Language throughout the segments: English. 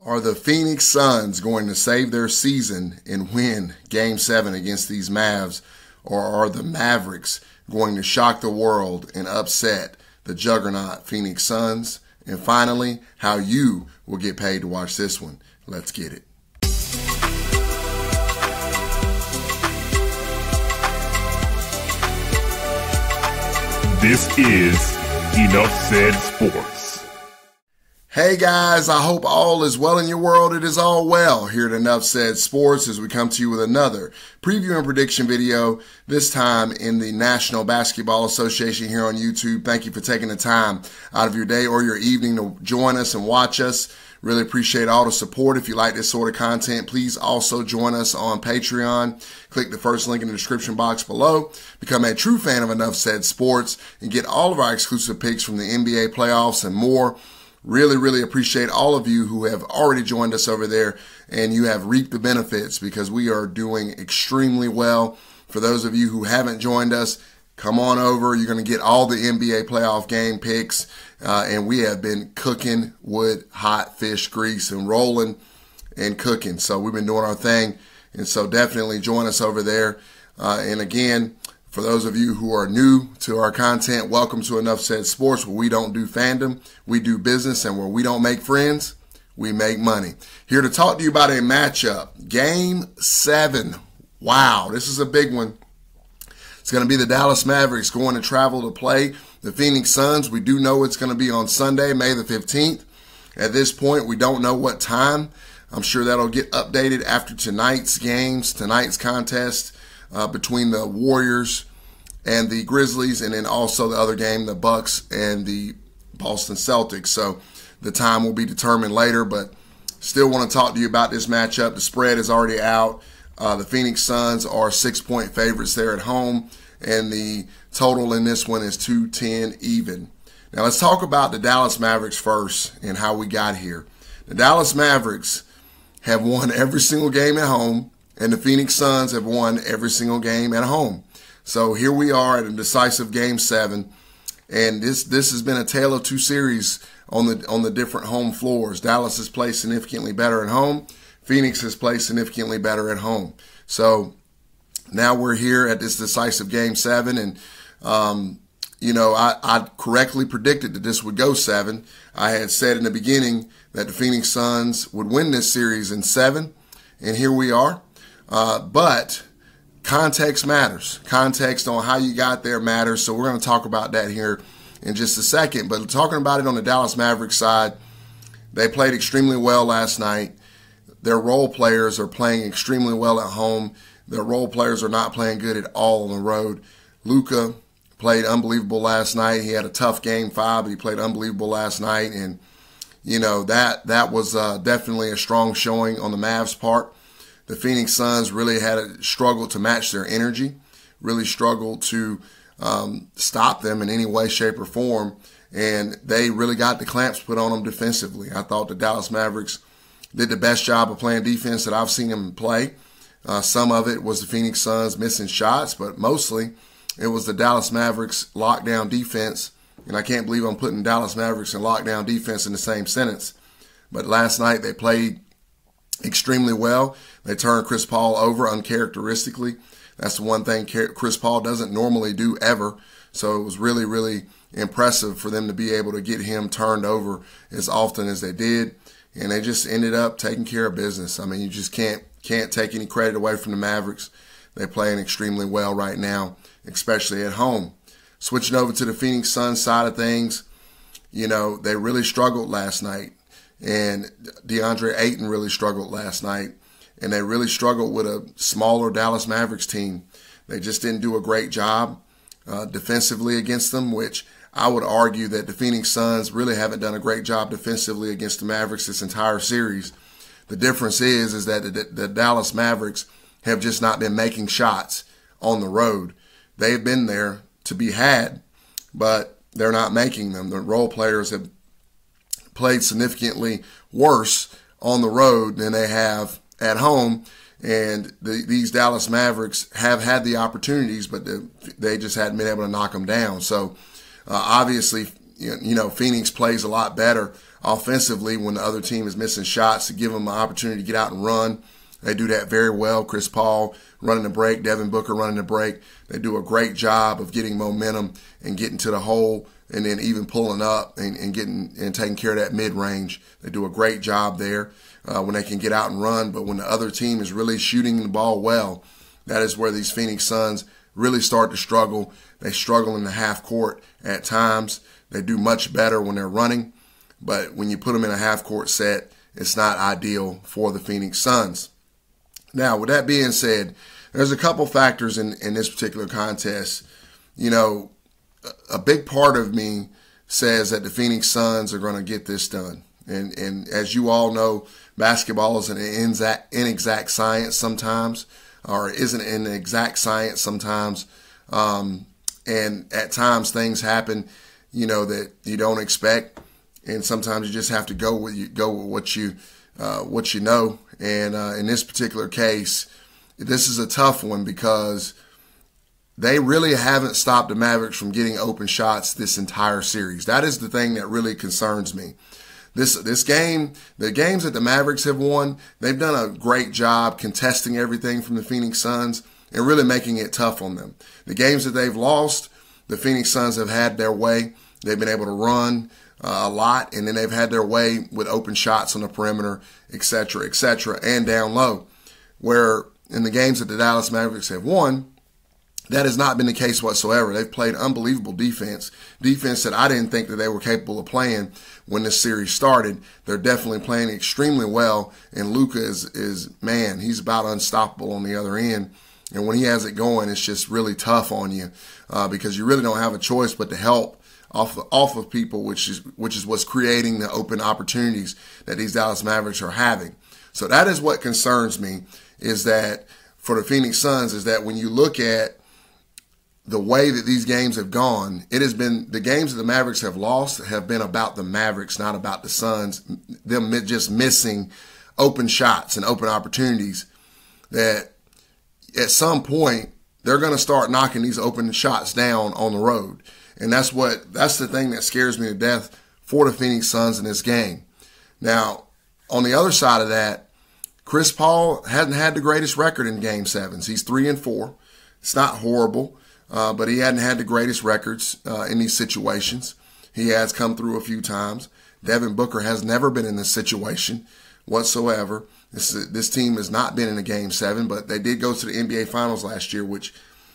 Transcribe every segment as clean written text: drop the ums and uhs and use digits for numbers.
Are the Phoenix Suns going to save their season and win Game 7 against these Mavs? Or are the Mavericks going to shock the world and upset the juggernaut Phoenix Suns? And finally, how you will get paid to watch this one. Let's get it. This is Enough Said Sports. Hey guys, I hope all is well in your world. It is all well here at Enough Said Sports as we come to you with another preview and prediction video, this time in the National Basketball Association here on YouTube. Thank you for taking the time out of your day or your evening to join us and watch us. Really appreciate all the support. If you like this sort of content, please also join us on Patreon. Click the first link in the description box below. Become a true fan of Enough Said Sports and get all of our exclusive picks from the NBA playoffs and more. Really appreciate all of you who have already joined us over there and you have reaped the benefits because we are doing extremely well. For those of you who haven't joined us, come on over. You're going to get all the NBA playoff game picks. And we have been cooking with hot fish grease and rolling and cooking. So we've been doing our thing. And so definitely join us over there. And again, for those of you who are new to our content, welcome to Enough Said Sports, where we don't do fandom, we do business, and where we don't make friends, we make money. Here to talk to you about a matchup, Game 7. Wow, this is a big one. It's going to be the Dallas Mavericks going to travel to play the Phoenix Suns. We do know it's going to be on Sunday, May the 15th. At this point, we don't know what time. I'm sure that'll get updated after tonight's games, tonight's contest between the Warriors and the Grizzlies, and then also the other game, the Bucks and the Boston Celtics. So the time will be determined later, but still want to talk to you about this matchup. The spread is already out. The Phoenix Suns are 6-point favorites there at home, and the total in this one is 210 even. Now let's talk about the Dallas Mavericks first and how we got here. The Dallas Mavericks have won every single game at home, and the Phoenix Suns have won every single game at home. So here we are at a decisive Game 7, and this has been a tale of two series on the different home floors. Dallas has played significantly better at home. Phoenix has played significantly better at home. So now we're here at this decisive Game 7, and I correctly predicted that this would go 7. I had said in the beginning that the Phoenix Suns would win this series in 7, and here we are. But context matters. Context on how you got there matters. So we're going to talk about that here in just a second. But talking about it on the Dallas Mavericks side, they played extremely well last night. Their role players are playing extremely well at home. Their role players are not playing good at all on the road. Luka played unbelievable last night. He had a tough Game 5, but he played unbelievable last night. And, you know, that was definitely a strong showing on the Mavs' part. The Phoenix Suns really had a struggle to match their energy, really struggled to stop them in any way, shape, or form, and they really got the clamps put on them defensively. I thought the Dallas Mavericks did the best job of playing defense that I've seen them play. Some of it was the Phoenix Suns missing shots, but mostly it was the Dallas Mavericks lockdown defense, and I can't believe I'm putting Dallas Mavericks and lockdown defense in the same sentence. But last night they played extremely well. They turned Chris Paul over uncharacteristically. That's the one thing Chris Paul doesn't normally do ever. So it was really impressive for them to be able to get him turned over as often as they did. And they just ended up taking care of business. I mean, you just can't take any credit away from the Mavericks. They're playing extremely well right now, especially at home. Switching over to the Phoenix Suns side of things, you know, they really struggled last night. And DeAndre Ayton really struggled last night. And they really struggled with a smaller Dallas Mavericks team. They just didn't do a great job defensively against them, which I would argue that the Phoenix Suns really haven't done a great job defensively against the Mavericks this entire series. The difference is that the Dallas Mavericks have just not been making shots on the road. They've been there to be had, but they're not making them. The role players have played significantly worse on the road than they have at home, and these Dallas Mavericks have had the opportunities, but they just hadn't been able to knock them down. So obviously, Phoenix plays a lot better offensively when the other team is missing shots to give them an opportunity to get out and run. They do that very well. Chris Paul running the break, Devin Booker running the break. They do a great job of getting momentum and getting to the hole and then even pulling up and getting and taking care of that mid-range. They do a great job there when they can get out and run. But when the other team is really shooting the ball well, that is where these Phoenix Suns really start to struggle. They struggle in the half court at times. They do much better when they're running. But when you put them in a half court set, it's not ideal for the Phoenix Suns. Now, with that being said, there's a couple factors in this particular contest. A big part of me says that the Phoenix Suns are going to get this done. And as you all know, basketball is an inexact science sometimes, or isn't an exact science sometimes. And at times things happen, that you don't expect. And sometimes you just have to go with what you know. And in this particular case, this is a tough one because they really haven't stopped the Mavericks from getting open shots this entire series. That is the thing that really concerns me. This game, the games that the Mavericks have won, they've done a great job contesting everything from the Phoenix Suns and really making it tough on them. The games that they've lost, the Phoenix Suns have had their way. They've been able to run a lot, and then they've had their way with open shots on the perimeter, et cetera, and down low. Where in the games that the Dallas Mavericks have won, that has not been the case whatsoever. They've played unbelievable defense that I didn't think that they were capable of playing when this series started. They're definitely playing extremely well, and Luka is man, he's about unstoppable on the other end. And when he has it going, it's just really tough on you because you really don't have a choice but to help off of people, which is what's creating the open opportunities that these Dallas Mavericks are having. So that is what concerns me, is that for the Phoenix Suns, is that when you look at the way that these games have gone, it has been the games that the Mavericks have lost have been about the Mavericks, not about the Suns, them just missing open shots and open opportunities that at some point they're going to start knocking these open shots down on the road. And that's the thing that scares me to death for the Phoenix Suns in this game. Now, on the other side of that, Chris Paul hasn't had the greatest record in Game 7s. He's 3-4. It's not horrible, but he hadn't had the greatest records in these situations. He has come through a few times. Devin Booker has never been in this situation whatsoever. This team has not been in a Game 7, but they did go to the NBA Finals last year, which,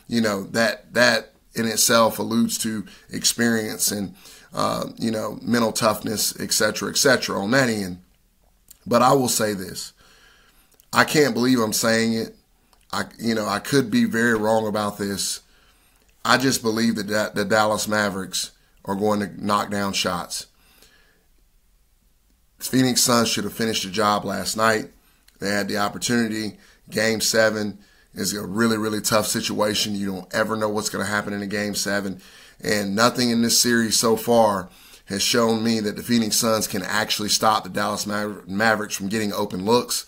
that in itself alludes to experience and, mental toughness, et cetera, on that end. But I will say this. I can't believe I'm saying it. I could be very wrong about this. I just believe that the Dallas Mavericks are going to knock down shots. The Phoenix Suns should have finished the job last night. They had the opportunity. Game 7 is a really, really tough situation. You don't ever know what's going to happen in a Game 7. And nothing in this series so far has shown me that the Phoenix Suns can actually stop the Dallas Mavericks from getting open looks.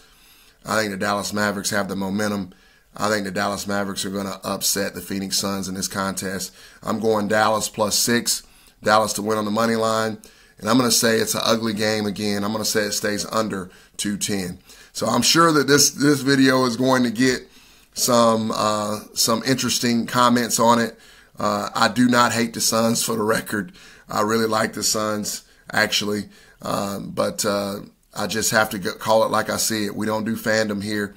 I think the Dallas Mavericks have the momentum. I think the Dallas Mavericks are going to upset the Phoenix Suns in this contest. I'm going Dallas +6, Dallas to win on the money line. And I'm going to say it's an ugly game again. I'm going to say it stays under 210. So I'm sure that this video is going to get some interesting comments on it. I do not hate the Suns, for the record. I really like the Suns, actually. But I just have to call it like I see it. We don't do fandom here.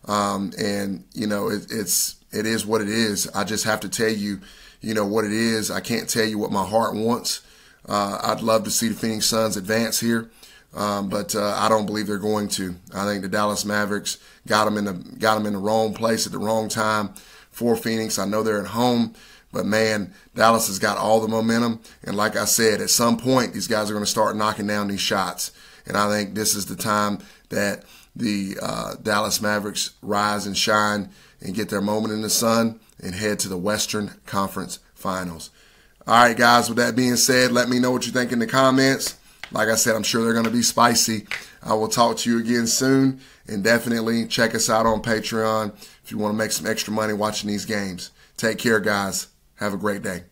And, it is what it is. I just have to tell you, what it is. I can't tell you what my heart wants. I'd love to see the Phoenix Suns advance here, but I don't believe they're going to. I think the Dallas Mavericks got them in the wrong place at the wrong time for Phoenix. I know they're at home, but man, Dallas has got all the momentum. And like I said, at some point, these guys are going to start knocking down these shots. And I think this is the time that the Dallas Mavericks rise and shine and get their moment in the sun and head to the Western Conference Finals. All right, guys, with that being said, let me know what you think in the comments. Like I said, I'm sure they're going to be spicy. I will talk to you again soon. And definitely check us out on Patreon if you want to make some extra money watching these games. Take care, guys. Have a great day.